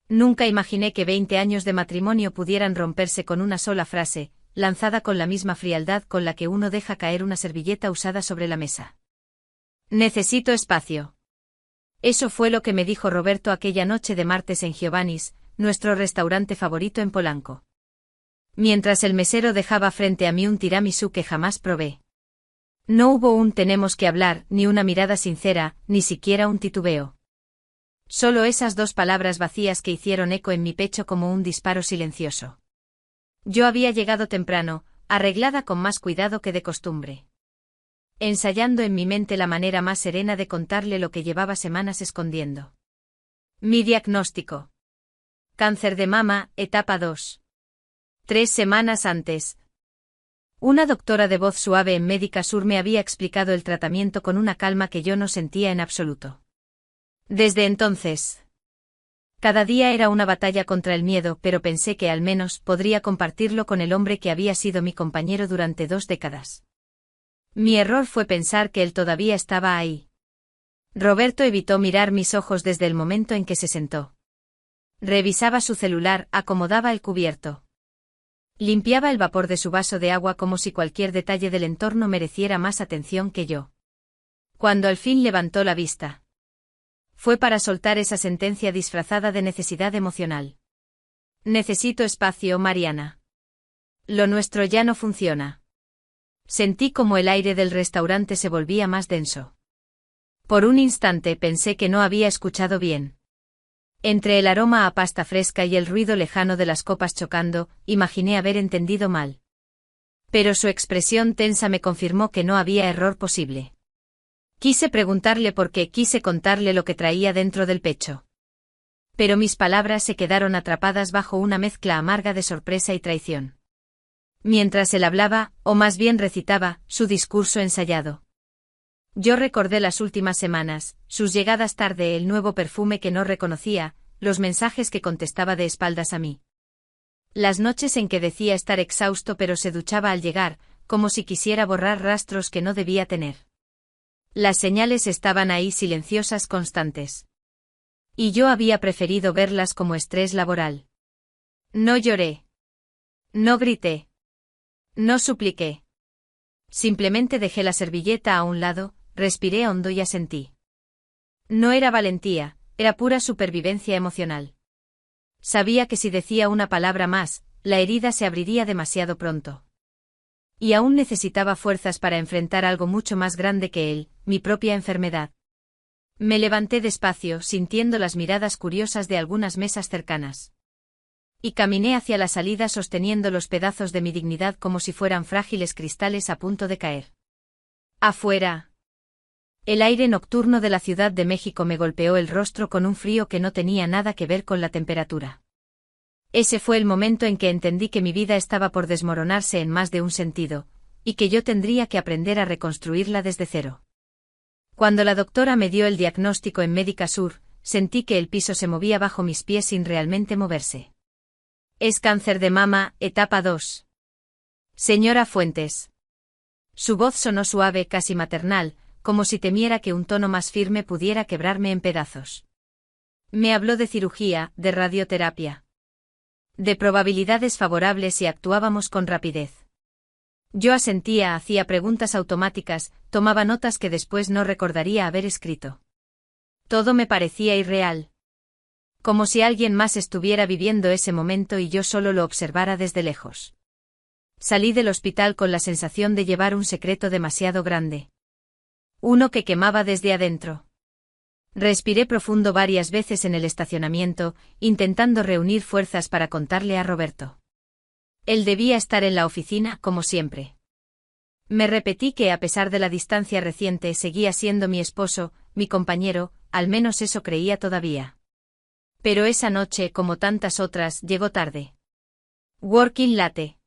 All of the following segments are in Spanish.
Nunca imaginé que 20 años de matrimonio pudieran romperse con una sola frase, lanzada con la misma frialdad con la que uno deja caer una servilleta usada sobre la mesa. Necesito espacio. Eso fue lo que me dijo Roberto aquella noche de martes en Giovanni's, nuestro restaurante favorito en Polanco. Mientras el mesero dejaba frente a mí un tiramisú que jamás probé. No hubo un tenemos que hablar, ni una mirada sincera, ni siquiera un titubeo. Solo esas dos palabras vacías que hicieron eco en mi pecho como un disparo silencioso. Yo había llegado temprano, arreglada con más cuidado que de costumbre. Ensayando en mi mente la manera más serena de contarle lo que llevaba semanas escondiendo. Mi diagnóstico. Cáncer de mama, etapa 2. 3 semanas antes. Una doctora de voz suave en Médica Sur me había explicado el tratamiento con una calma que yo no sentía en absoluto. Desde entonces. Cada día era una batalla contra el miedo, pero pensé que al menos podría compartirlo con el hombre que había sido mi compañero durante 2 décadas. Mi error fue pensar que él todavía estaba ahí. Roberto evitó mirar mis ojos desde el momento en que se sentó. Revisaba su celular, acomodaba el cubierto. Limpiaba el vapor de su vaso de agua como si cualquier detalle del entorno mereciera más atención que yo. Cuando al fin levantó la vista. Fue para soltar esa sentencia disfrazada de necesidad emocional. Necesito espacio, Mariana. Lo nuestro ya no funciona. Sentí como el aire del restaurante se volvía más denso. Por un instante pensé que no había escuchado bien. Entre el aroma a pasta fresca y el ruido lejano de las copas chocando, imaginé haber entendido mal. Pero su expresión tensa me confirmó que no había error posible. Quise preguntarle por qué, quise contarle lo que traía dentro del pecho. Pero mis palabras se quedaron atrapadas bajo una mezcla amarga de sorpresa y traición. Mientras él hablaba, o más bien recitaba, su discurso ensayado. Yo recordé las últimas semanas, sus llegadas tarde, el nuevo perfume que no reconocía, los mensajes que contestaba de espaldas a mí. Las noches en que decía estar exhausto pero se duchaba al llegar, como si quisiera borrar rastros que no debía tener. Las señales estaban ahí silenciosas, constantes. Y yo había preferido verlas como estrés laboral. No lloré. No grité. No supliqué. Simplemente dejé la servilleta a un lado, respiré hondo y asentí. No era valentía, era pura supervivencia emocional. Sabía que si decía una palabra más, la herida se abriría demasiado pronto. Y aún necesitaba fuerzas para enfrentar algo mucho más grande que él, mi propia enfermedad. Me levanté despacio, sintiendo las miradas curiosas de algunas mesas cercanas. Y caminé hacia la salida sosteniendo los pedazos de mi dignidad como si fueran frágiles cristales a punto de caer. Afuera. El aire nocturno de la Ciudad de México me golpeó el rostro con un frío que no tenía nada que ver con la temperatura. Ese fue el momento en que entendí que mi vida estaba por desmoronarse en más de un sentido, y que yo tendría que aprender a reconstruirla desde cero. Cuando la doctora me dio el diagnóstico en Médica Sur, sentí que el piso se movía bajo mis pies sin realmente moverse. Es cáncer de mama, etapa 2. Señora Fuentes. Su voz sonó suave, casi maternal, como si temiera que un tono más firme pudiera quebrarme en pedazos. Me habló de cirugía, de radioterapia. De probabilidades favorables si actuábamos con rapidez. Yo asentía, hacía preguntas automáticas, tomaba notas que después no recordaría haber escrito. Todo me parecía irreal. Como si alguien más estuviera viviendo ese momento y yo solo lo observara desde lejos. Salí del hospital con la sensación de llevar un secreto demasiado grande. Uno que quemaba desde adentro. Respiré profundo varias veces en el estacionamiento, intentando reunir fuerzas para contarle a Roberto. Él debía estar en la oficina, como siempre. Me repetí que a pesar de la distancia reciente seguía siendo mi esposo, mi compañero, al menos eso creía todavía. Pero esa noche, como tantas otras, llegó tarde. Working late.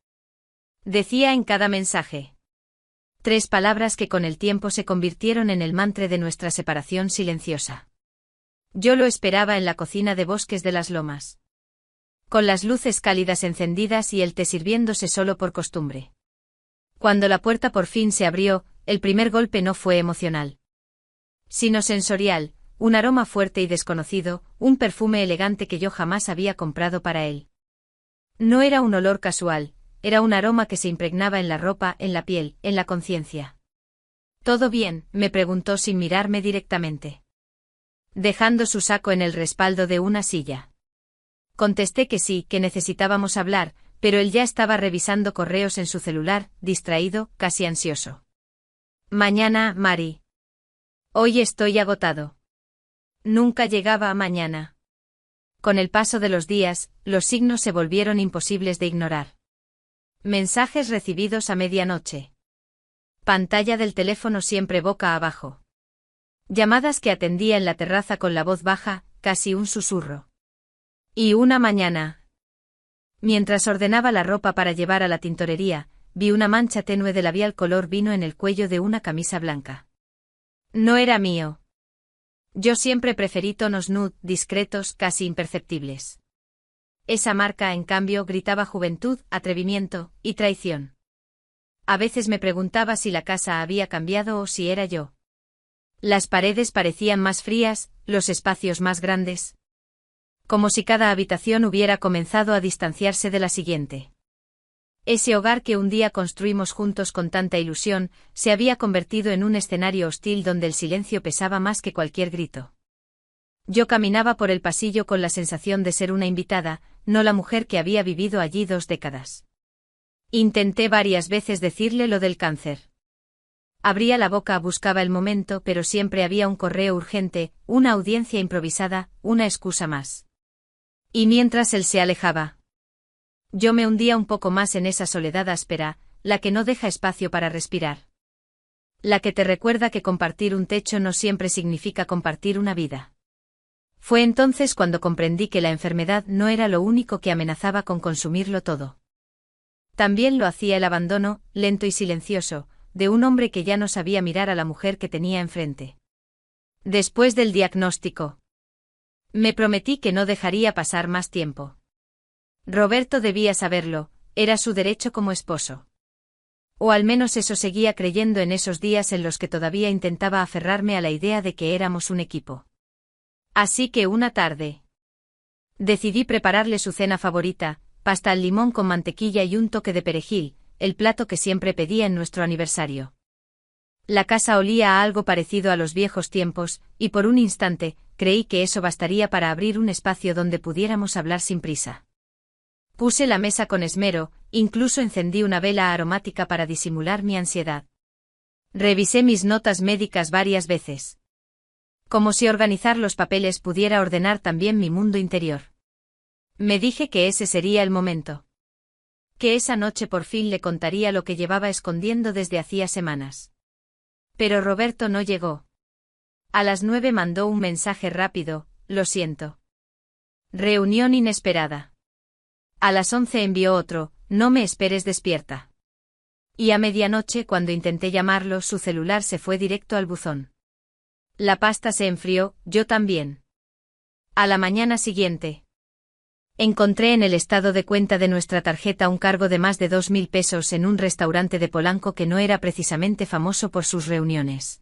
Decía en cada mensaje. 3 palabras que con el tiempo se convirtieron en el mantra de nuestra separación silenciosa. Yo lo esperaba en la cocina de Bosques de las Lomas. Con las luces cálidas encendidas y el té sirviéndose solo por costumbre. Cuando la puerta por fin se abrió, el primer golpe no fue emocional, sino sensorial, un aroma fuerte y desconocido, un perfume elegante que yo jamás había comprado para él. No era un olor casual, era un aroma que se impregnaba en la ropa, en la piel, en la conciencia. ¿Todo bien?, me preguntó sin mirarme directamente, dejando su saco en el respaldo de una silla. Contesté que sí, que necesitábamos hablar, pero él ya estaba revisando correos en su celular, distraído, casi ansioso. Mañana, Mari. Hoy estoy agotado. Nunca llegaba a mañana. Con el paso de los días, los signos se volvieron imposibles de ignorar. Mensajes recibidos a medianoche. Pantalla del teléfono siempre boca abajo. Llamadas que atendía en la terraza con la voz baja, casi un susurro. Y una mañana. Mientras ordenaba la ropa para llevar a la tintorería, vi una mancha tenue de labial color vino en el cuello de una camisa blanca. No era mío. Yo siempre preferí tonos nude, discretos, casi imperceptibles. Esa marca, en cambio, gritaba juventud, atrevimiento y traición. A veces me preguntaba si la casa había cambiado o si era yo. Las paredes parecían más frías, los espacios más grandes. Como si cada habitación hubiera comenzado a distanciarse de la siguiente. Ese hogar que un día construimos juntos con tanta ilusión, se había convertido en un escenario hostil donde el silencio pesaba más que cualquier grito. Yo caminaba por el pasillo con la sensación de ser una invitada, no la mujer que había vivido allí 2 décadas. Intenté varias veces decirle lo del cáncer. Abría la boca, buscaba el momento, pero siempre había un correo urgente, una audiencia improvisada, una excusa más. Y mientras él se alejaba, yo me hundía un poco más en esa soledad áspera, la que no deja espacio para respirar. La que te recuerda que compartir un techo no siempre significa compartir una vida. Fue entonces cuando comprendí que la enfermedad no era lo único que amenazaba con consumirlo todo. También lo hacía el abandono, lento y silencioso, de un hombre que ya no sabía mirar a la mujer que tenía enfrente. Después del diagnóstico, me prometí que no dejaría pasar más tiempo. Roberto debía saberlo, era su derecho como esposo. O al menos eso seguía creyendo en esos días en los que todavía intentaba aferrarme a la idea de que éramos un equipo. Así que una tarde decidí prepararle su cena favorita, pasta al limón con mantequilla y un toque de perejil, el plato que siempre pedía en nuestro aniversario. La casa olía a algo parecido a los viejos tiempos, y por un instante, creí que eso bastaría para abrir un espacio donde pudiéramos hablar sin prisa. Puse la mesa con esmero, incluso encendí una vela aromática para disimular mi ansiedad. Revisé mis notas médicas varias veces. Como si organizar los papeles pudiera ordenar también mi mundo interior. Me dije que ese sería el momento. Que esa noche por fin le contaría lo que llevaba escondiendo desde hacía semanas. Pero Roberto no llegó. A las 9 mandó un mensaje rápido: lo siento. Reunión inesperada. A las 11 envió otro: no me esperes despierta. Y a medianoche, cuando intenté llamarlo, su celular se fue directo al buzón. La pasta se enfrió, yo también. A la mañana siguiente, encontré en el estado de cuenta de nuestra tarjeta un cargo de más de 2.000 pesos en un restaurante de Polanco que no era precisamente famoso por sus reuniones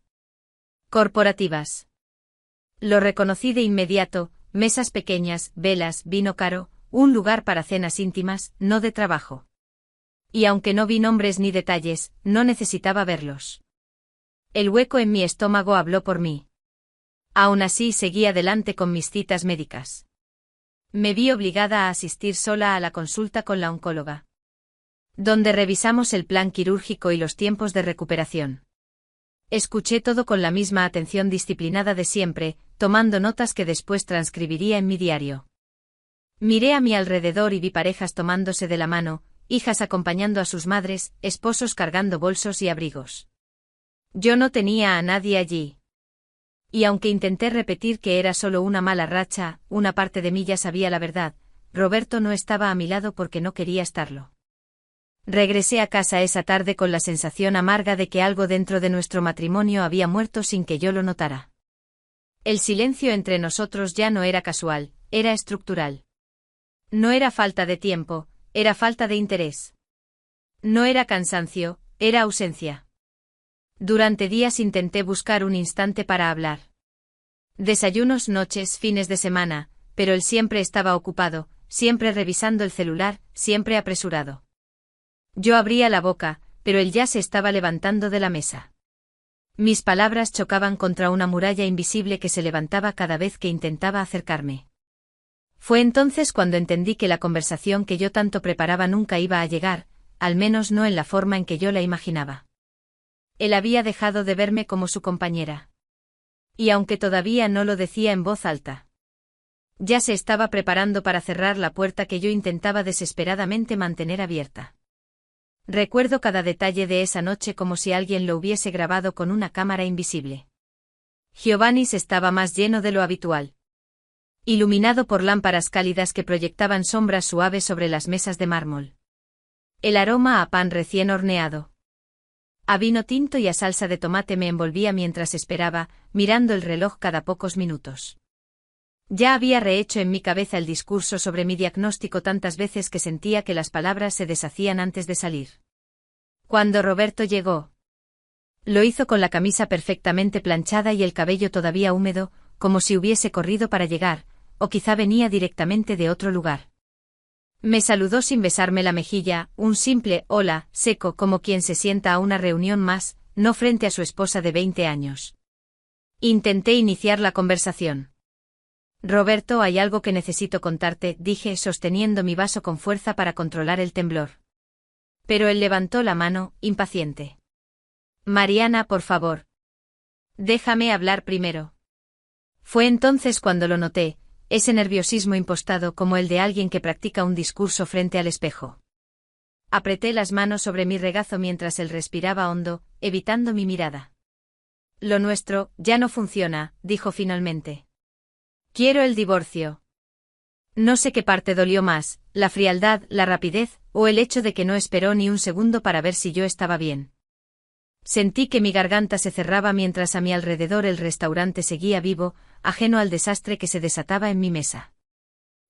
corporativas. Lo reconocí de inmediato: mesas pequeñas, velas, vino caro, un lugar para cenas íntimas, no de trabajo. Y aunque no vi nombres ni detalles, no necesitaba verlos. El hueco en mi estómago habló por mí. Aún así seguí adelante con mis citas médicas. Me vi obligada a asistir sola a la consulta con la oncóloga, donde revisamos el plan quirúrgico y los tiempos de recuperación. Escuché todo con la misma atención disciplinada de siempre, tomando notas que después transcribiría en mi diario. Miré a mi alrededor y vi parejas tomándose de la mano, hijas acompañando a sus madres, esposos cargando bolsos y abrigos. Yo no tenía a nadie allí. Y aunque intenté repetir que era solo una mala racha, una parte de mí ya sabía la verdad: Roberto no estaba a mi lado porque no quería estarlo. Regresé a casa esa tarde con la sensación amarga de que algo dentro de nuestro matrimonio había muerto sin que yo lo notara. El silencio entre nosotros ya no era casual, era estructural. No era falta de tiempo, era falta de interés. No era cansancio, era ausencia. Durante días intenté buscar un instante para hablar. Desayunos, noches, fines de semana, pero él siempre estaba ocupado, siempre revisando el celular, siempre apresurado. Yo abría la boca, pero él ya se estaba levantando de la mesa. Mis palabras chocaban contra una muralla invisible que se levantaba cada vez que intentaba acercarme. Fue entonces cuando entendí que la conversación que yo tanto preparaba nunca iba a llegar, al menos no en la forma en que yo la imaginaba. Él había dejado de verme como su compañera. Y aunque todavía no lo decía en voz alta, ya se estaba preparando para cerrar la puerta que yo intentaba desesperadamente mantener abierta. Recuerdo cada detalle de esa noche como si alguien lo hubiese grabado con una cámara invisible. Giovannis estaba más lleno de lo habitual. Iluminado por lámparas cálidas que proyectaban sombras suaves sobre las mesas de mármol. El aroma a pan recién horneado, a vino tinto y a salsa de tomate me envolvía mientras esperaba, mirando el reloj cada pocos minutos. Ya había rehecho en mi cabeza el discurso sobre mi diagnóstico tantas veces que sentía que las palabras se deshacían antes de salir. Cuando Roberto llegó, lo hizo con la camisa perfectamente planchada y el cabello todavía húmedo, como si hubiese corrido para llegar, o quizá venía directamente de otro lugar. Me saludó sin besarme la mejilla, un simple hola, seco como quien se sienta a una reunión más, no frente a su esposa de 20 años. Intenté iniciar la conversación. Roberto, hay algo que necesito contarte, dije sosteniendo mi vaso con fuerza para controlar el temblor. Pero él levantó la mano, impaciente. Mariana, por favor. Déjame hablar primero. Fue entonces cuando lo noté, ese nerviosismo impostado como el de alguien que practica un discurso frente al espejo. Apreté las manos sobre mi regazo mientras él respiraba hondo, evitando mi mirada. Lo nuestro ya no funciona, dijo finalmente. Quiero el divorcio. No sé qué parte dolió más, la frialdad, la rapidez, o el hecho de que no esperó ni un segundo para ver si yo estaba bien. Sentí que mi garganta se cerraba mientras a mi alrededor el restaurante seguía vivo, ajeno al desastre que se desataba en mi mesa.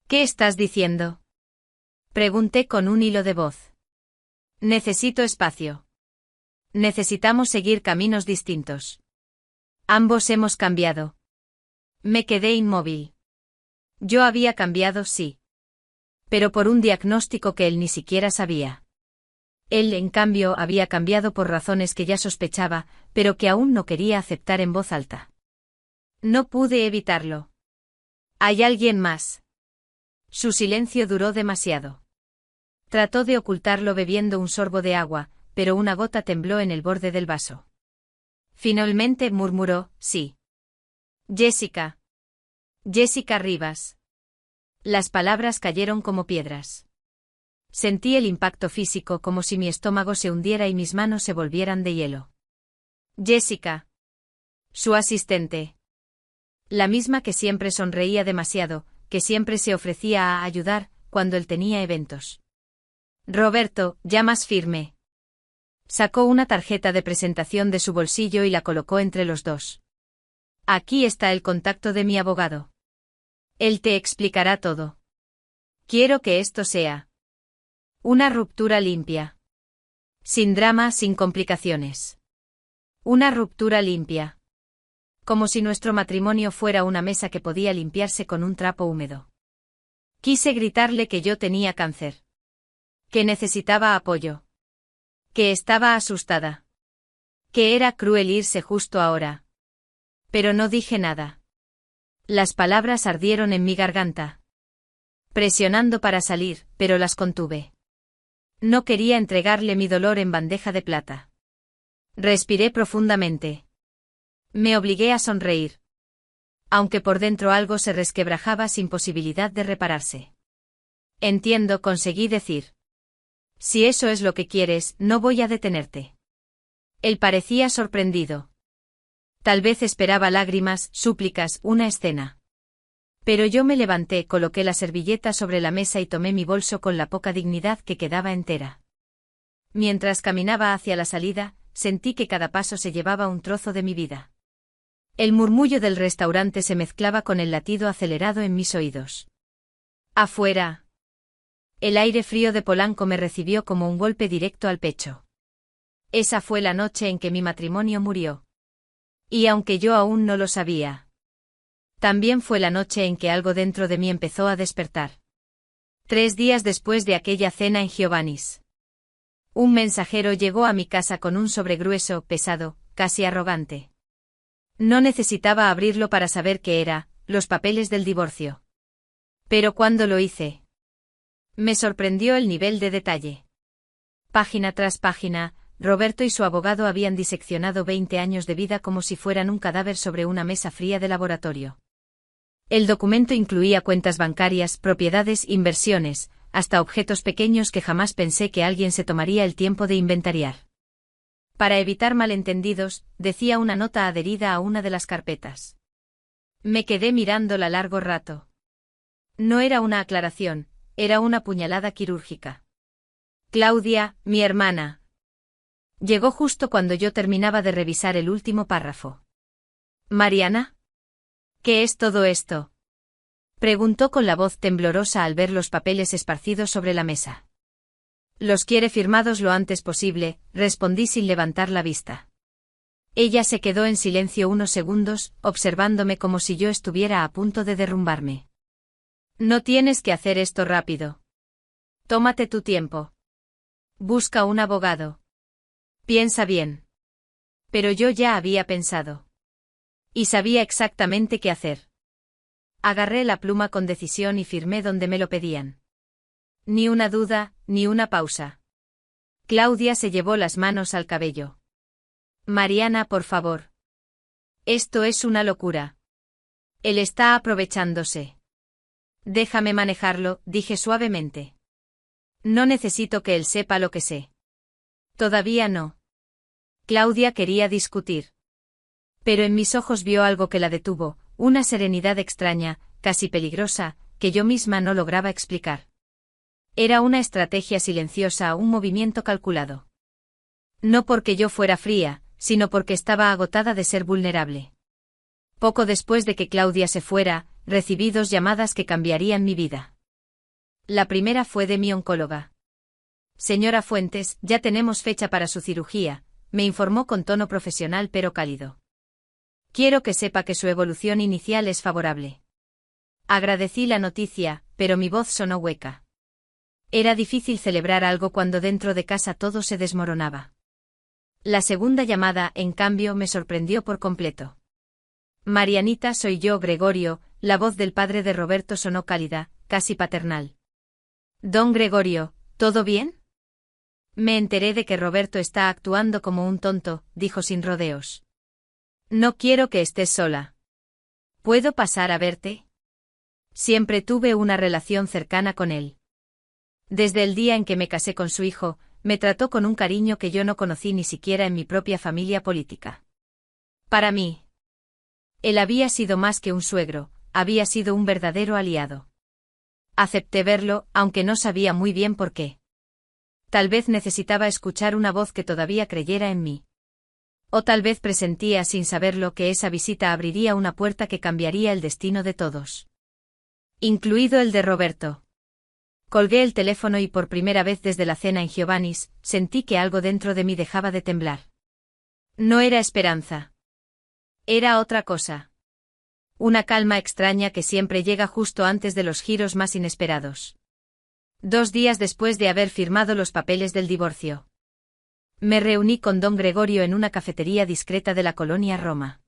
¿Qué estás diciendo? Pregunté con un hilo de voz. Necesito espacio. Necesitamos seguir caminos distintos. Ambos hemos cambiado. Me quedé inmóvil. Yo había cambiado, sí. Pero por un diagnóstico que él ni siquiera sabía. Él, en cambio, había cambiado por razones que ya sospechaba, pero que aún no quería aceptar en voz alta. No pude evitarlo. ¿Hay alguien más? Su silencio duró demasiado. Trató de ocultarlo bebiendo un sorbo de agua, pero una gota tembló en el borde del vaso. Finalmente murmuró, sí. Jessica. Jessica Rivas. Las palabras cayeron como piedras. Sentí el impacto físico como si mi estómago se hundiera y mis manos se volvieran de hielo. Jessica. Su asistente. La misma que siempre sonreía demasiado, que siempre se ofrecía a ayudar, cuando él tenía eventos. Roberto, ya más firme. Sacó una tarjeta de presentación de su bolsillo y la colocó entre los dos. Aquí está el contacto de mi abogado. Él te explicará todo. Quiero que esto sea una ruptura limpia. Sin drama, sin complicaciones. Una ruptura limpia. Como si nuestro matrimonio fuera una mesa que podía limpiarse con un trapo húmedo. Quise gritarle que yo tenía cáncer. Que necesitaba apoyo. Que estaba asustada. Que era cruel irse justo ahora. Pero no dije nada. Las palabras ardieron en mi garganta. Presionando para salir, pero las contuve. No quería entregarle mi dolor en bandeja de plata. Respiré profundamente. Me obligué a sonreír. Aunque por dentro algo se resquebrajaba sin posibilidad de repararse. Entiendo, conseguí decir. Si eso es lo que quieres, no voy a detenerte. Él parecía sorprendido. Tal vez esperaba lágrimas, súplicas, una escena. Pero yo me levanté, coloqué la servilleta sobre la mesa y tomé mi bolso con la poca dignidad que quedaba entera. Mientras caminaba hacia la salida, sentí que cada paso se llevaba un trozo de mi vida. El murmullo del restaurante se mezclaba con el latido acelerado en mis oídos. Afuera. El aire frío de Polanco me recibió como un golpe directo al pecho. Esa fue la noche en que mi matrimonio murió. Y aunque yo aún no lo sabía, También fue la noche en que algo dentro de mí empezó a despertar. 3 días después de aquella cena en Giovanni's. Un mensajero llegó a mi casa con un sobre grueso, pesado, casi arrogante. No necesitaba abrirlo para saber qué era, los papeles del divorcio. Pero cuando lo hice, me sorprendió el nivel de detalle. Página tras página, Roberto y su abogado habían diseccionado 20 años de vida como si fueran un cadáver sobre una mesa fría de laboratorio. El documento incluía cuentas bancarias, propiedades, inversiones, hasta objetos pequeños que jamás pensé que alguien se tomaría el tiempo de inventariar. Para evitar malentendidos, decía una nota adherida a una de las carpetas. Me quedé mirándola largo rato. No era una aclaración, era una puñalada quirúrgica. Claudia, mi hermana. Llegó justo cuando yo terminaba de revisar el último párrafo. ¿Mariana? ¿Qué es todo esto? Preguntó con la voz temblorosa al ver los papeles esparcidos sobre la mesa. Los quiere firmados lo antes posible, respondí sin levantar la vista. Ella se quedó en silencio unos segundos, observándome como si yo estuviera a punto de derrumbarme. No tienes que hacer esto rápido. Tómate tu tiempo. Busca un abogado. Piensa bien. Pero yo ya había pensado. Y sabía exactamente qué hacer. Agarré la pluma con decisión y firmé donde me lo pedían. Ni una duda, ni una pausa. Claudia se llevó las manos al cabello. Mariana, por favor. Esto es una locura. Él está aprovechándose. Déjame manejarlo, dije suavemente. No necesito que él sepa lo que sé. Todavía no. Claudia quería discutir. Pero en mis ojos vio algo que la detuvo, una serenidad extraña, casi peligrosa, que yo misma no lograba explicar. Era una estrategia silenciosa, un movimiento calculado. No porque yo fuera fría, sino porque estaba agotada de ser vulnerable. Poco después de que Claudia se fuera, recibí 2 llamadas que cambiarían mi vida. La primera fue de mi oncóloga. Señora Fuentes, ya tenemos fecha para su cirugía, me informó con tono profesional pero cálido. Quiero que sepa que su evolución inicial es favorable. Agradecí la noticia, pero mi voz sonó hueca. Era difícil celebrar algo cuando dentro de casa todo se desmoronaba. La segunda llamada, en cambio, me sorprendió por completo. Marianita, soy yo, Gregorio, la voz del padre de Roberto sonó cálida, casi paternal. Don Gregorio, ¿todo bien? Me enteré de que Roberto está actuando como un tonto, dijo sin rodeos. No quiero que estés sola. ¿Puedo pasar a verte? Siempre tuve una relación cercana con él. Desde el día en que me casé con su hijo, me trató con un cariño que yo no conocí ni siquiera en mi propia familia política. Para mí, él había sido más que un suegro, había sido un verdadero aliado. Acepté verlo, aunque no sabía muy bien por qué. Tal vez necesitaba escuchar una voz que todavía creyera en mí. O tal vez presentía sin saberlo que esa visita abriría una puerta que cambiaría el destino de todos. Incluido el de Roberto. Colgué el teléfono y por primera vez desde la cena en Giovanni's, sentí que algo dentro de mí dejaba de temblar. No era esperanza. Era otra cosa. Una calma extraña que siempre llega justo antes de los giros más inesperados. 2 días después de haber firmado los papeles del divorcio. Me reuní con don Gregorio en una cafetería discreta de la colonia Roma.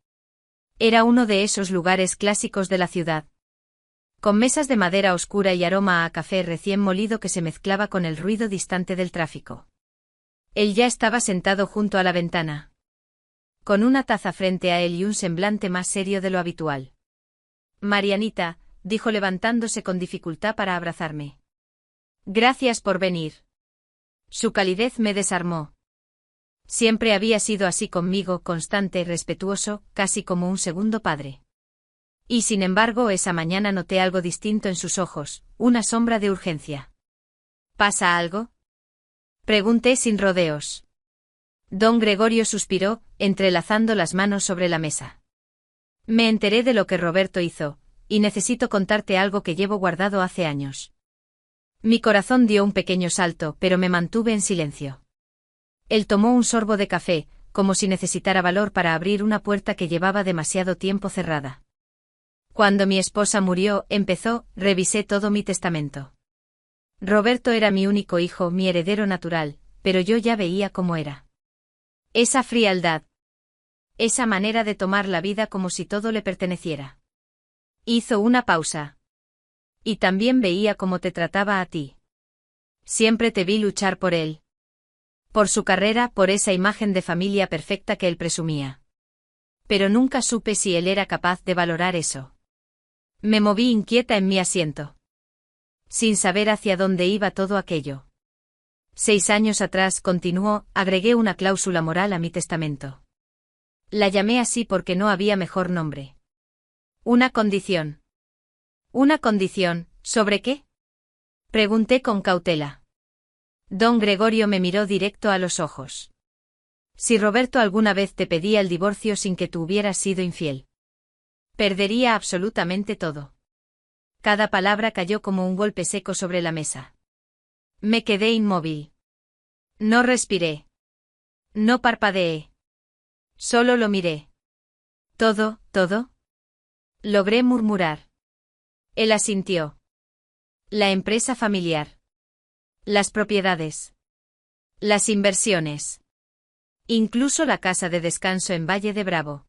Era uno de esos lugares clásicos de la ciudad. Con mesas de madera oscura y aroma a café recién molido que se mezclaba con el ruido distante del tráfico. Él ya estaba sentado junto a la ventana. Con una taza frente a él y un semblante más serio de lo habitual. Marianita, dijo levantándose con dificultad para abrazarme. Gracias por venir. Su calidez me desarmó. Siempre había sido así conmigo, constante, respetuoso, casi como un segundo padre. Y sin embargo esa mañana noté algo distinto en sus ojos, una sombra de urgencia. ¿Pasa algo? Pregunté sin rodeos. Don Gregorio suspiró, entrelazando las manos sobre la mesa. Me enteré de lo que Roberto hizo, y necesito contarte algo que llevo guardado hace años. Mi corazón dio un pequeño salto, pero me mantuve en silencio. Él tomó un sorbo de café, como si necesitara valor para abrir una puerta que llevaba demasiado tiempo cerrada. Cuando mi esposa murió, revisé todo mi testamento. Roberto era mi único hijo, mi heredero natural, pero yo ya veía cómo era. Esa frialdad. Esa manera de tomar la vida como si todo le perteneciera. Hizo una pausa. Y también veía cómo te trataba a ti. Siempre te vi luchar por él. Por su carrera, por esa imagen de familia perfecta que él presumía. Pero nunca supe si él era capaz de valorar eso. Me moví inquieta en mi asiento. Sin saber hacia dónde iba todo aquello. 6 años atrás, continuó, agregué una cláusula moral a mi testamento. La llamé así porque no había mejor nombre. Una condición. ¿Una condición? ¿Sobre qué? Pregunté con cautela. Don Gregorio me miró directo a los ojos. Si Roberto alguna vez te pedía el divorcio sin que tú hubieras sido infiel. Perdería absolutamente todo. Cada palabra cayó como un golpe seco sobre la mesa. Me quedé inmóvil. No respiré. No parpadeé. Solo lo miré. ¿Todo? Logré murmurar. Él asintió. La empresa familiar. Las propiedades. Las inversiones. Incluso la casa de descanso en Valle de Bravo.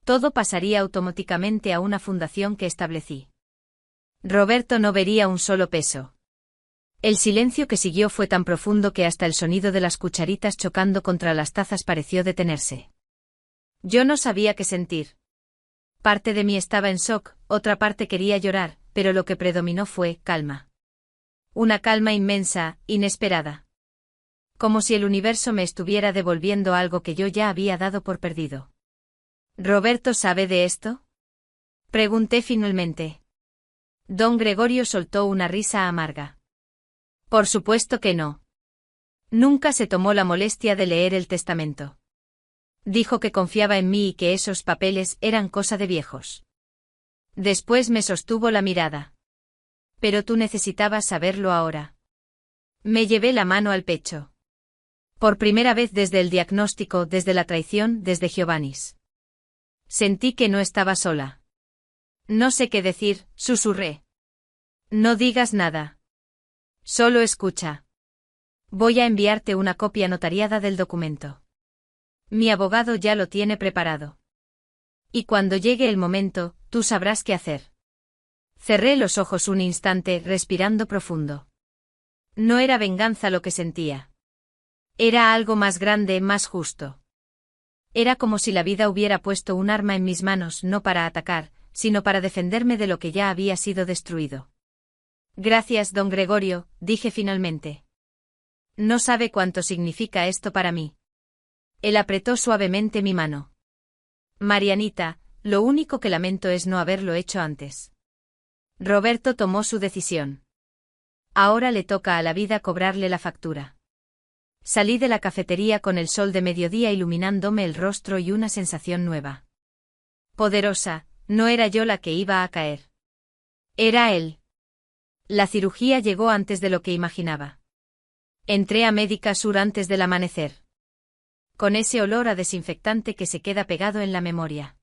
Todo pasaría automáticamente a una fundación que establecí. Roberto no vería un solo peso. El silencio que siguió fue tan profundo que hasta el sonido de las cucharitas chocando contra las tazas pareció detenerse. Yo no sabía qué sentir. Parte de mí estaba en shock, otra parte quería llorar, pero lo que predominó fue calma. Una calma inmensa, inesperada. Como si el universo me estuviera devolviendo algo que yo ya había dado por perdido. ¿Roberto sabe de esto? Pregunté finalmente. Don Gregorio soltó una risa amarga. Por supuesto que no. Nunca se tomó la molestia de leer el testamento. Dijo que confiaba en mí y que esos papeles eran cosa de viejos. Después me sostuvo la mirada. Pero tú necesitabas saberlo ahora. Me llevé la mano al pecho. Por primera vez desde el diagnóstico, desde la traición, desde Giovannis. Sentí que no estaba sola. No sé qué decir, susurré. No digas nada. Solo escucha. Voy a enviarte una copia notariada del documento. Mi abogado ya lo tiene preparado. Y cuando llegue el momento, tú sabrás qué hacer. Cerré los ojos un instante, respirando profundo. No era venganza lo que sentía. Era algo más grande, más justo. Era como si la vida hubiera puesto un arma en mis manos no para atacar, sino para defenderme de lo que ya había sido destruido. Gracias, don Gregorio, dije finalmente. No sabe cuánto significa esto para mí. Él apretó suavemente mi mano. Marianita, lo único que lamento es no haberlo hecho antes. Roberto tomó su decisión. Ahora le toca a la vida cobrarle la factura. Salí de la cafetería con el sol de mediodía iluminándome el rostro y una sensación nueva. Poderosa, no era yo la que iba a caer. Era él. La cirugía llegó antes de lo que imaginaba. Entré a Médica Sur antes del amanecer. Con ese olor a desinfectante que se queda pegado en la memoria.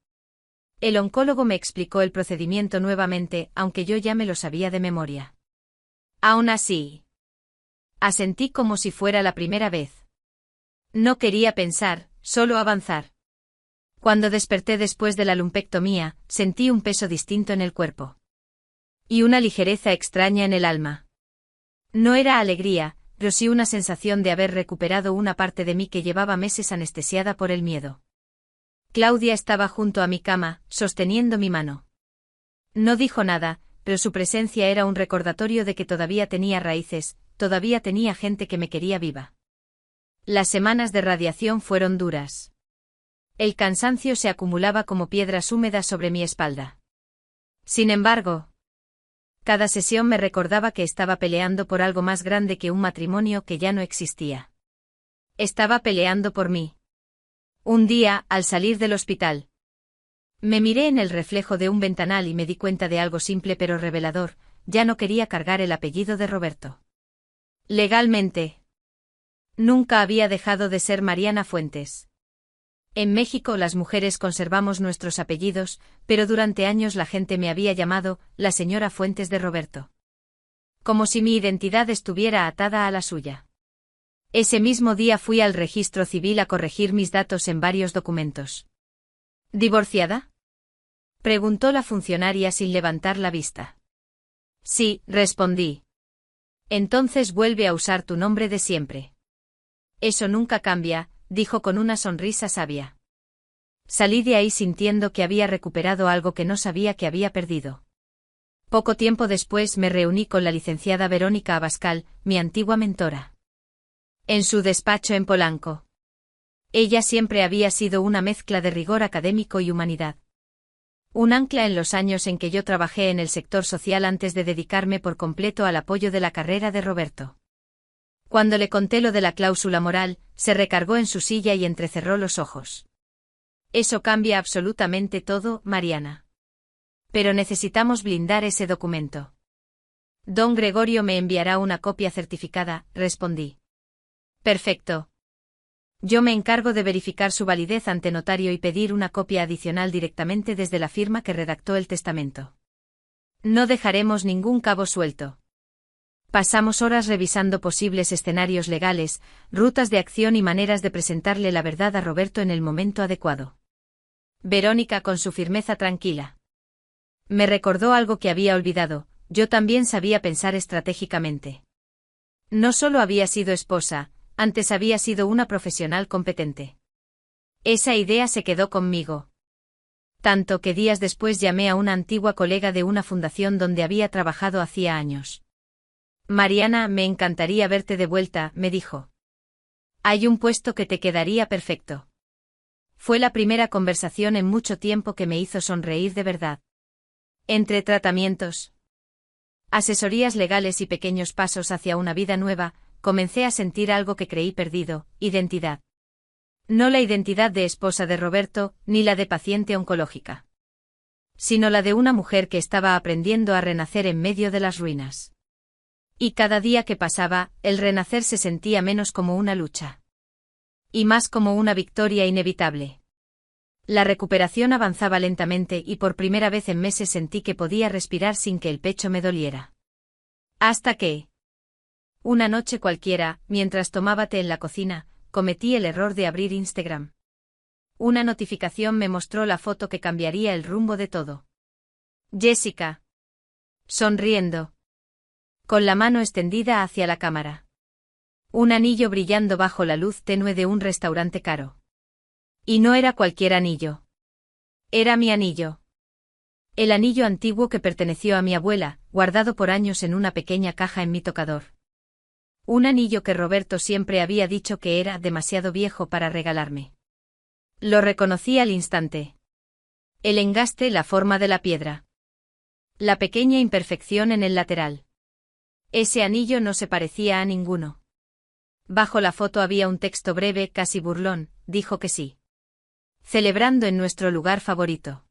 El oncólogo me explicó el procedimiento nuevamente, aunque yo ya me lo sabía de memoria. Aún así. Asentí como si fuera la primera vez. No quería pensar, solo avanzar. Cuando desperté después de la lumpectomía, sentí un peso distinto en el cuerpo. Y una ligereza extraña en el alma. No era alegría, pero sí una sensación de haber recuperado una parte de mí que llevaba meses anestesiada por el miedo. Claudia estaba junto a mi cama, sosteniendo mi mano. No dijo nada, pero su presencia era un recordatorio de que todavía tenía raíces, todavía tenía gente que me quería viva. Las semanas de radiación fueron duras. El cansancio se acumulaba como piedras húmedas sobre mi espalda. Sin embargo, cada sesión me recordaba que estaba peleando por algo más grande que un matrimonio que ya no existía. Estaba peleando por mí. Un día, al salir del hospital, me miré en el reflejo de un ventanal y me di cuenta de algo simple pero revelador: ya no quería cargar el apellido de Roberto. Legalmente. Nunca había dejado de ser Mariana Fuentes. En México las mujeres conservamos nuestros apellidos, pero durante años la gente me había llamado la señora Fuentes de Roberto. Como si mi identidad estuviera atada a la suya. Ese mismo día fui al registro civil a corregir mis datos en varios documentos. ¿Divorciada?, preguntó la funcionaria sin levantar la vista. Sí, respondí. Entonces vuelve a usar tu nombre de siempre. Eso nunca cambia, dijo con una sonrisa sabia. Salí de ahí sintiendo que había recuperado algo que no sabía que había perdido. Poco tiempo después me reuní con la licenciada Verónica Abascal, mi antigua mentora. En su despacho en Polanco. Ella siempre había sido una mezcla de rigor académico y humanidad. Un ancla en los años en que yo trabajé en el sector social antes de dedicarme por completo al apoyo de la carrera de Roberto. Cuando le conté lo de la cláusula moral, se recargó en su silla y entrecerró los ojos. Eso cambia absolutamente todo, Mariana. Pero necesitamos blindar ese documento. Don Gregorio me enviará una copia certificada, respondí. Perfecto. Yo me encargo de verificar su validez ante notario y pedir una copia adicional directamente desde la firma que redactó el testamento. No dejaremos ningún cabo suelto. Pasamos horas revisando posibles escenarios legales, rutas de acción y maneras de presentarle la verdad a Roberto en el momento adecuado. Verónica con su firmeza tranquila. Me recordó algo que había olvidado, yo también sabía pensar estratégicamente. No solo había sido esposa, antes había sido una profesional competente. Esa idea se quedó conmigo. Tanto que días después llamé a una antigua colega de una fundación donde había trabajado hacía años. Mariana, me encantaría verte de vuelta, me dijo. Hay un puesto que te quedaría perfecto. Fue la primera conversación en mucho tiempo que me hizo sonreír de verdad. Entre tratamientos, asesorías legales y pequeños pasos hacia una vida nueva, comencé a sentir algo que creí perdido, identidad. No la identidad de esposa de Roberto, ni la de paciente oncológica. Sino la de una mujer que estaba aprendiendo a renacer en medio de las ruinas. Y cada día que pasaba, el renacer se sentía menos como una lucha. Y más como una victoria inevitable. La recuperación avanzaba lentamente y por primera vez en meses sentí que podía respirar sin que el pecho me doliera. Hasta que, una noche cualquiera, mientras tomaba té en la cocina, cometí el error de abrir Instagram. Una notificación me mostró la foto que cambiaría el rumbo de todo. Jessica. Sonriendo. Con la mano extendida hacia la cámara. Un anillo brillando bajo la luz tenue de un restaurante caro. Y no era cualquier anillo. Era mi anillo. El anillo antiguo que perteneció a mi abuela, guardado por años en una pequeña caja en mi tocador. Un anillo que Roberto siempre había dicho que era demasiado viejo para regalarme. Lo reconocí al instante. El engaste, la forma de la piedra. La pequeña imperfección en el lateral. Ese anillo no se parecía a ninguno. Bajo la foto había un texto breve, casi burlón, dijo que sí. Celebrando en nuestro lugar favorito.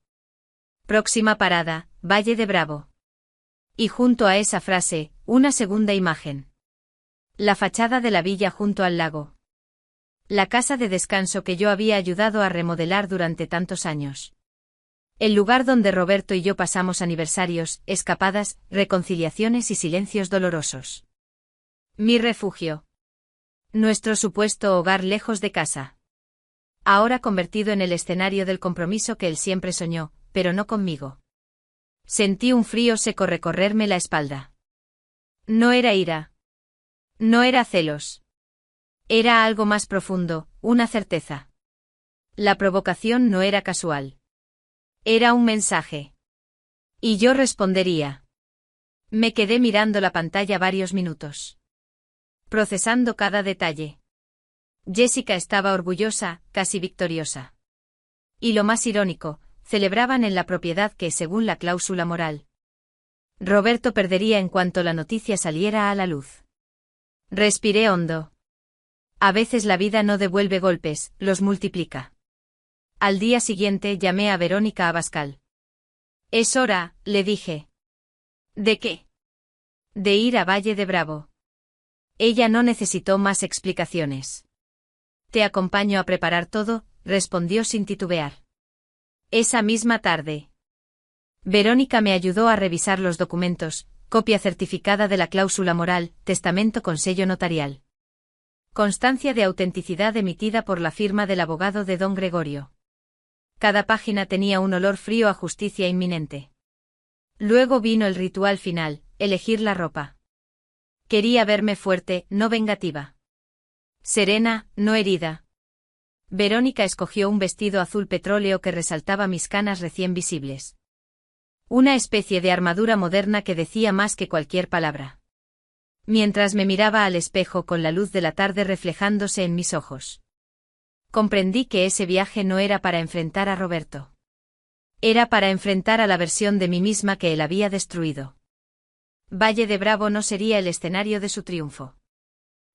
Próxima parada, Valle de Bravo. Y junto a esa frase, una segunda imagen. La fachada de la villa junto al lago. La casa de descanso que yo había ayudado a remodelar durante tantos años. El lugar donde Roberto y yo pasamos aniversarios, escapadas, reconciliaciones y silencios dolorosos. Mi refugio. Nuestro supuesto hogar lejos de casa. Ahora convertido en el escenario del compromiso que él siempre soñó, pero no conmigo. Sentí un frío seco recorrerme la espalda. No era ira. No era celos. Era algo más profundo, una certeza. La provocación no era casual. Era un mensaje. Y yo respondería. Me quedé mirando la pantalla varios minutos. Procesando cada detalle. Jessica estaba orgullosa, casi victoriosa. Y lo más irónico, celebraban en la propiedad que, según la cláusula moral, Roberto perdería en cuanto la noticia saliera a la luz. Respiré hondo. A veces la vida no devuelve golpes, los multiplica. Al día siguiente llamé a Verónica Abascal. Es hora, le dije. ¿De qué? De ir a Valle de Bravo. Ella no necesitó más explicaciones. Te acompaño a preparar todo, respondió sin titubear. Esa misma tarde. Verónica me ayudó a revisar los documentos, copia certificada de la cláusula moral, testamento con sello notarial. Constancia de autenticidad emitida por la firma del abogado de don Gregorio. Cada página tenía un olor frío a justicia inminente. Luego vino el ritual final, elegir la ropa. Quería verme fuerte, no vengativa. Serena, no herida. Verónica escogió un vestido azul petróleo que resaltaba mis canas recién visibles. Una especie de armadura moderna que decía más que cualquier palabra. Mientras me miraba al espejo con la luz de la tarde reflejándose en mis ojos. Comprendí que ese viaje no era para enfrentar a Roberto. Era para enfrentar a la versión de mí misma que él había destruido. Valle de Bravo no sería el escenario de su triunfo.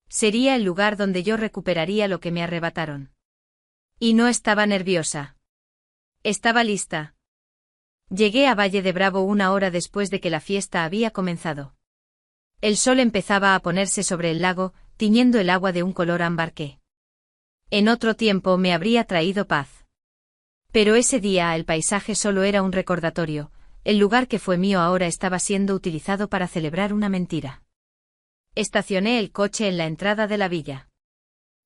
Sería el lugar donde yo recuperaría lo que me arrebataron. Y no estaba nerviosa. Estaba lista. Llegué a Valle de Bravo 1 hora después de que la fiesta había comenzado. El sol empezaba a ponerse sobre el lago, tiñendo el agua de un color ámbar que, en otro tiempo, me habría traído paz. Pero ese día el paisaje solo era un recordatorio, el lugar que fue mío ahora estaba siendo utilizado para celebrar una mentira. Estacioné el coche en la entrada de la villa.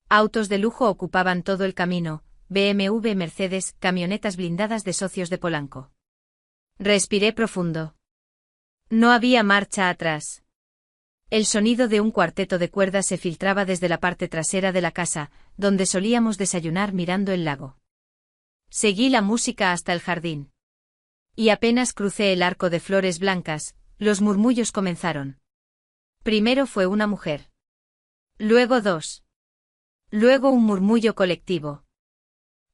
Autos de lujo ocupaban todo el camino, BMW, Mercedes, camionetas blindadas de socios de Polanco. Respiré profundo. No había marcha atrás. El sonido de un cuarteto de cuerdas se filtraba desde la parte trasera de la casa, donde solíamos desayunar mirando el lago. Seguí la música hasta el jardín. Y apenas crucé el arco de flores blancas, los murmullos comenzaron. Primero fue una mujer. Luego dos. Luego un murmullo colectivo.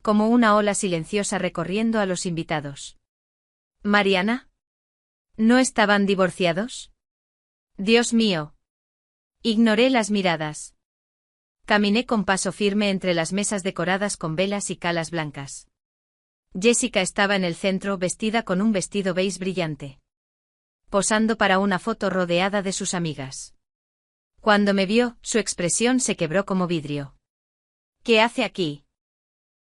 Como una ola silenciosa recorriendo a los invitados. ¿Mariana? ¿No estaban divorciados? Dios mío. Ignoré las miradas. Caminé con paso firme entre las mesas decoradas con velas y calas blancas. Jessica estaba en el centro vestida con un vestido beige brillante. Posando para una foto rodeada de sus amigas. Cuando me vio, su expresión se quebró como vidrio. ¿Qué hace aquí?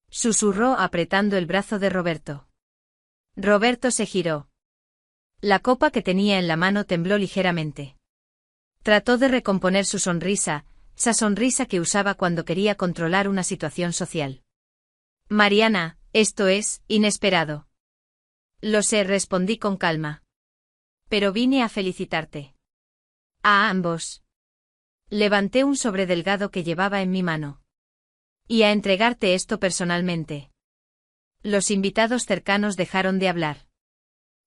Susurró apretando el brazo de Roberto. Roberto se giró. La copa que tenía en la mano tembló ligeramente. Trató de recomponer su sonrisa, esa sonrisa que usaba cuando quería controlar una situación social. Mariana, esto es inesperado. Lo sé, respondí con calma. Pero vine a felicitarte. A ambos. Levanté un sobre delgado que llevaba en mi mano. Y a entregarte esto personalmente. Los invitados cercanos dejaron de hablar.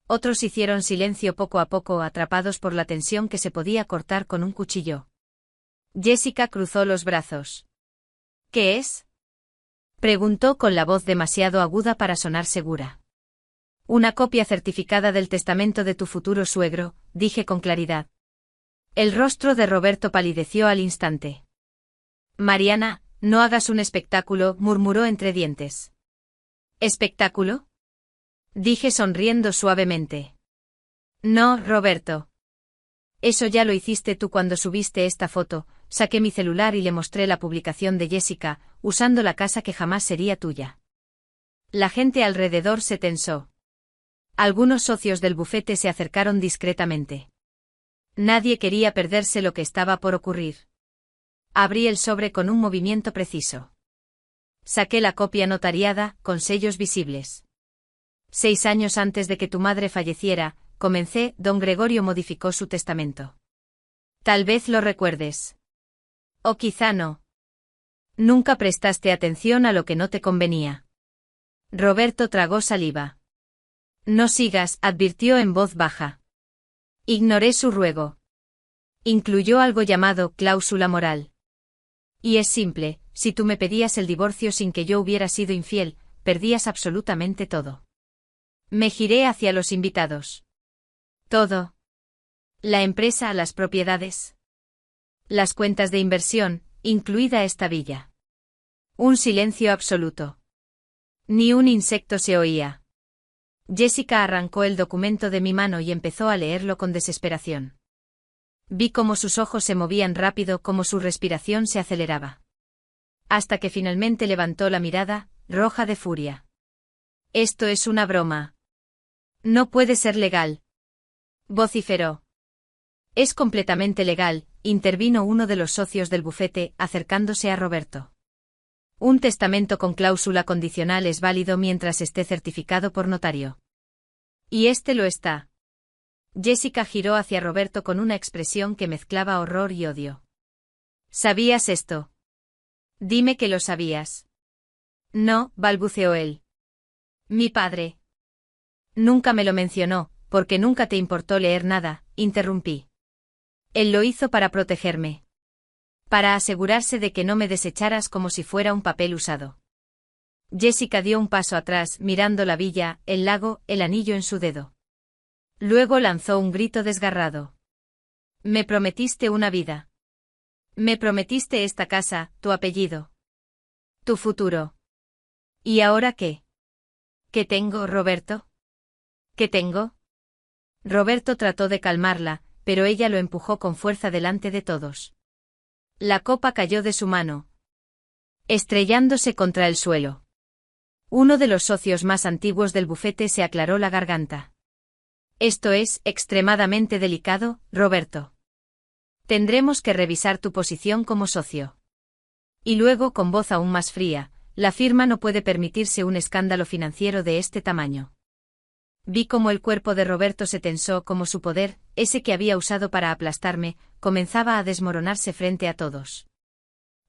Otros hicieron silencio poco a poco, atrapados por la tensión que se podía cortar con un cuchillo. Jessica cruzó los brazos. ¿Qué es? Preguntó con la voz demasiado aguda para sonar segura. Una copia certificada del testamento de tu futuro suegro, dije con claridad. El rostro de Roberto palideció al instante. Mariana, no hagas un espectáculo, murmuró entre dientes. ¿Espectáculo? Dije sonriendo suavemente. No, Roberto. Eso ya lo hiciste tú cuando subiste esta foto. Saqué mi celular y le mostré la publicación de Jessica, usando la casa que jamás sería tuya. La gente alrededor se tensó. Algunos socios del bufete se acercaron discretamente. Nadie quería perderse lo que estaba por ocurrir. Abrí el sobre con un movimiento preciso. Saqué la copia notariada, con sellos visibles. 6 años antes de que tu madre falleciera, comencé, don Gregorio modificó su testamento. Tal vez lo recuerdes. O quizá no. Nunca prestaste atención a lo que no te convenía. Roberto tragó saliva. No sigas, advirtió en voz baja. Ignoré su ruego. Incluyó algo llamado cláusula moral. Y es simple, si tú me pedías el divorcio sin que yo hubiera sido infiel, perdías absolutamente todo. Me giré hacia los invitados. Todo. La empresa, las propiedades. Las cuentas de inversión, incluida esta villa. Un silencio absoluto. Ni un insecto se oía. Jessica arrancó el documento de mi mano y empezó a leerlo con desesperación. Vi cómo sus ojos se movían rápido, cómo su respiración se aceleraba. Hasta que finalmente levantó la mirada, roja de furia. Esto es una broma. No puede ser legal. Vociferó. Es completamente legal, intervino uno de los socios del bufete, acercándose a Roberto. Un testamento con cláusula condicional es válido mientras esté certificado por notario. Y este lo está. Jessica giró hacia Roberto con una expresión que mezclaba horror y odio. ¿Sabías esto? Dime que lo sabías. No, balbuceó él. Mi padre. Nunca me lo mencionó, porque nunca te importó leer nada, interrumpí. Él lo hizo para protegerme. Para asegurarse de que no me desecharas como si fuera un papel usado. Jessica dio un paso atrás, mirando la villa, el lago, el anillo en su dedo. Luego lanzó un grito desgarrado. Me prometiste una vida. Me prometiste esta casa, tu apellido. Tu futuro. ¿Y ahora qué? ¿Qué tengo, Roberto? ¿Qué tengo? Roberto trató de calmarla, pero ella lo empujó con fuerza delante de todos. La copa cayó de su mano, estrellándose contra el suelo. Uno de los socios más antiguos del bufete se aclaró la garganta. Esto es extremadamente delicado, Roberto. Tendremos que revisar tu posición como socio. Y luego, con voz aún más fría, la firma no puede permitirse un escándalo financiero de este tamaño. Vi cómo el cuerpo de Roberto se tensó, como su poder, ese que había usado para aplastarme, comenzaba a desmoronarse frente a todos.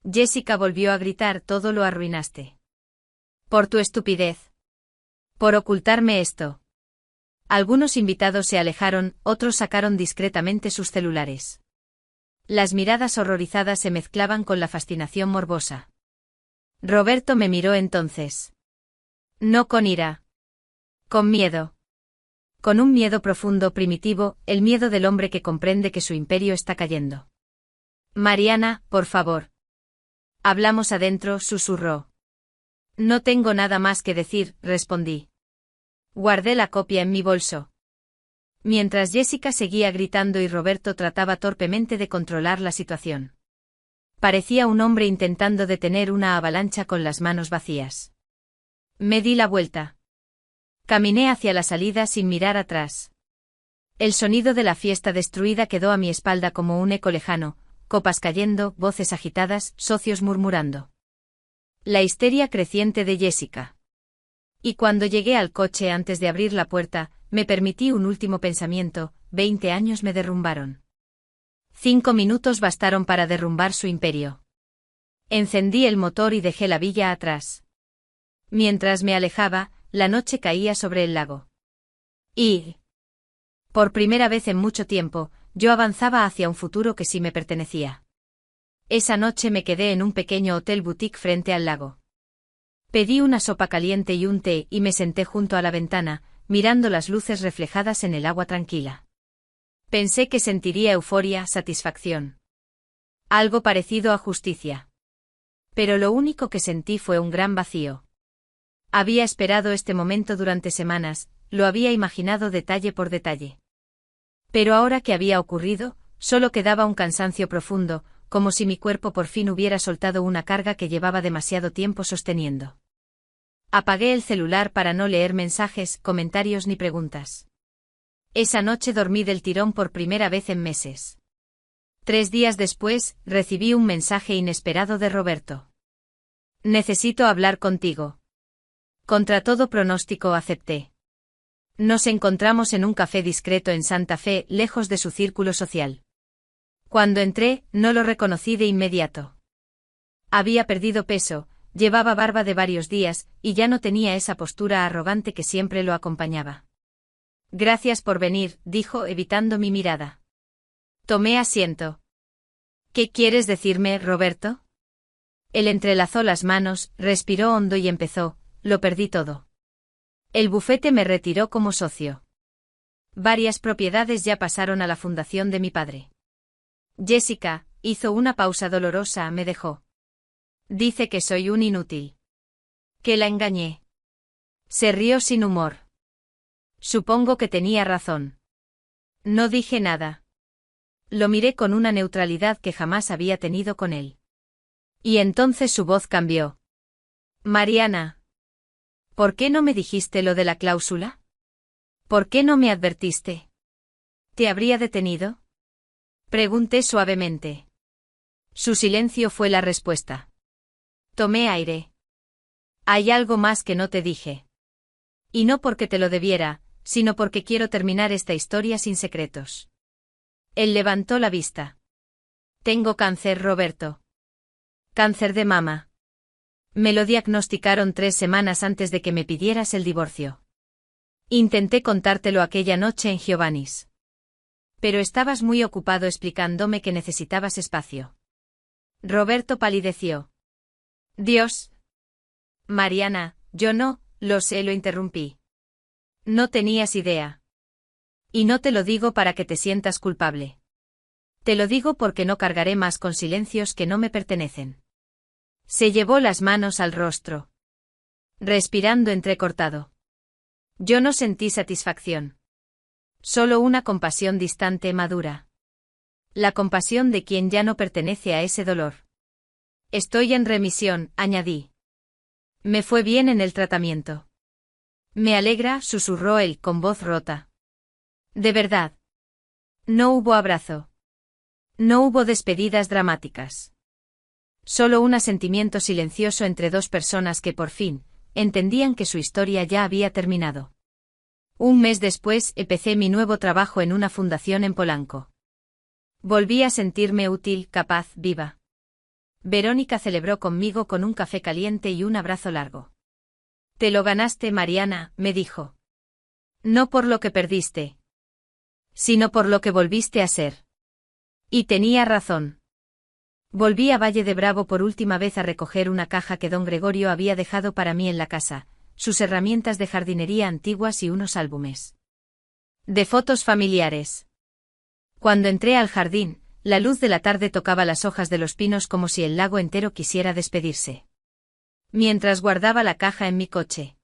Jessica volvió a gritar: todo lo arruinaste. Por tu estupidez. Por ocultarme esto. Algunos invitados se alejaron, otros sacaron discretamente sus celulares. Las miradas horrorizadas se mezclaban con la fascinación morbosa. Roberto me miró entonces. No con ira. Con miedo. Con un miedo profundo, primitivo, el miedo del hombre que comprende que su imperio está cayendo. Mariana, por favor. Hablamos adentro, susurró. No tengo nada más que decir, respondí. Guardé la copia en mi bolso. Mientras Jessica seguía gritando y Roberto trataba torpemente de controlar la situación. Parecía un hombre intentando detener una avalancha con las manos vacías. Me di la vuelta. Caminé hacia la salida sin mirar atrás. El sonido de la fiesta destruida quedó a mi espalda como un eco lejano, copas cayendo, voces agitadas, socios murmurando. La histeria creciente de Jessica. Y cuando llegué al coche antes de abrir la puerta, me permití un último pensamiento: 20 años me derrumbaron. 5 minutos bastaron para derrumbar su imperio. Encendí el motor y dejé la villa atrás. Mientras me alejaba, la noche caía sobre el lago. Y, por primera vez en mucho tiempo, yo avanzaba hacia un futuro que sí me pertenecía. Esa noche me quedé en un pequeño hotel boutique frente al lago. Pedí una sopa caliente y un té y me senté junto a la ventana, mirando las luces reflejadas en el agua tranquila. Pensé que sentiría euforia, satisfacción. Algo parecido a justicia. Pero lo único que sentí fue un gran vacío. Había esperado este momento durante semanas, lo había imaginado detalle por detalle. Pero ahora que había ocurrido, solo quedaba un cansancio profundo, como si mi cuerpo por fin hubiera soltado una carga que llevaba demasiado tiempo sosteniendo. Apagué el celular para no leer mensajes, comentarios ni preguntas. Esa noche dormí del tirón por primera vez en meses. 3 días después, recibí un mensaje inesperado de Roberto. Necesito hablar contigo. Contra todo pronóstico acepté. Nos encontramos en un café discreto en Santa Fe, lejos de su círculo social. Cuando entré, no lo reconocí de inmediato. Había perdido peso, llevaba barba de varios días, y ya no tenía esa postura arrogante que siempre lo acompañaba. Gracias por venir, dijo, evitando mi mirada. Tomé asiento. ¿Qué quieres decirme, Roberto? Él entrelazó las manos, respiró hondo y empezó: lo perdí todo. El bufete me retiró como socio. Varias propiedades ya pasaron a la fundación de mi padre. Jessica, hizo una pausa dolorosa, me dejó. Dice que soy un inútil. Que la engañé. Se rió sin humor. Supongo que tenía razón. No dije nada. Lo miré con una neutralidad que jamás había tenido con él. Y entonces su voz cambió. Mariana. ¿Por qué no me dijiste lo de la cláusula? ¿Por qué no me advertiste? ¿Te habría detenido? Pregunté suavemente. Su silencio fue la respuesta. Tomé aire. Hay algo más que no te dije. Y no porque te lo debiera, sino porque quiero terminar esta historia sin secretos. Él levantó la vista. Tengo cáncer, Roberto. Cáncer de mama. Me lo diagnosticaron 3 semanas antes de que me pidieras el divorcio. Intenté contártelo aquella noche en Giovanni's. Pero estabas muy ocupado explicándome que necesitabas espacio. Roberto palideció. Dios. Mariana, yo no, lo sé, lo interrumpí. No tenías idea. Y no te lo digo para que te sientas culpable. Te lo digo porque no cargaré más con silencios que no me pertenecen. Se llevó las manos al rostro. Respirando entrecortado. Yo no sentí satisfacción. Solo una compasión distante, madura. La compasión de quien ya no pertenece a ese dolor. Estoy en remisión, añadí. Me fue bien en el tratamiento. Me alegra, susurró él con voz rota. De verdad. No hubo abrazo. No hubo despedidas dramáticas. Solo un asentimiento silencioso entre dos personas que por fin entendían que su historia ya había terminado. Un mes después empecé mi nuevo trabajo en una fundación en Polanco. Volví a sentirme útil, capaz, viva. Verónica celebró conmigo con un café caliente y un abrazo largo. Te lo ganaste, Mariana, me dijo. No por lo que perdiste, sino por lo que volviste a ser. Y tenía razón. Volví a Valle de Bravo por última vez a recoger una caja que don Gregorio había dejado para mí en la casa, sus herramientas de jardinería antiguas y unos álbumes de fotos familiares. Cuando entré al jardín, la luz de la tarde tocaba las hojas de los pinos como si el lago entero quisiera despedirse. Mientras guardaba la caja en mi coche,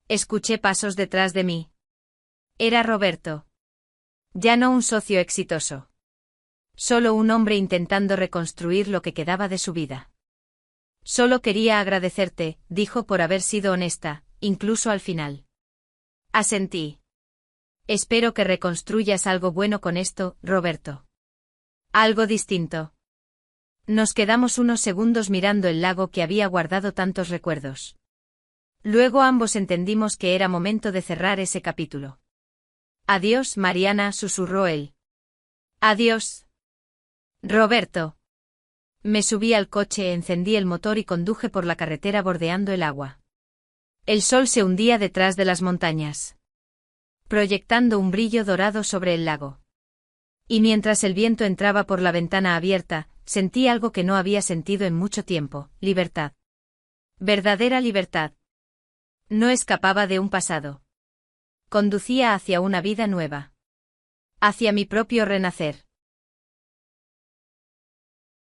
escuché pasos detrás de mí. Era Roberto. Ya no un socio exitoso. Solo un hombre intentando reconstruir lo que quedaba de su vida. Solo quería agradecerte, dijo, por haber sido honesta, incluso al final. Asentí. Espero que reconstruyas algo bueno con esto, Roberto. Algo distinto. Nos quedamos unos segundos mirando el lago que había guardado tantos recuerdos. Luego ambos entendimos que era momento de cerrar ese capítulo. Adiós, Mariana, susurró él. Adiós. Roberto. Me subí al coche, encendí el motor y conduje por la carretera bordeando el agua. El sol se hundía detrás de las montañas, proyectando un brillo dorado sobre el lago. Y mientras el viento entraba por la ventana abierta, sentí algo que no había sentido en mucho tiempo: libertad. Verdadera libertad. No escapaba de un pasado. Conducía hacia una vida nueva. Hacia mi propio renacer.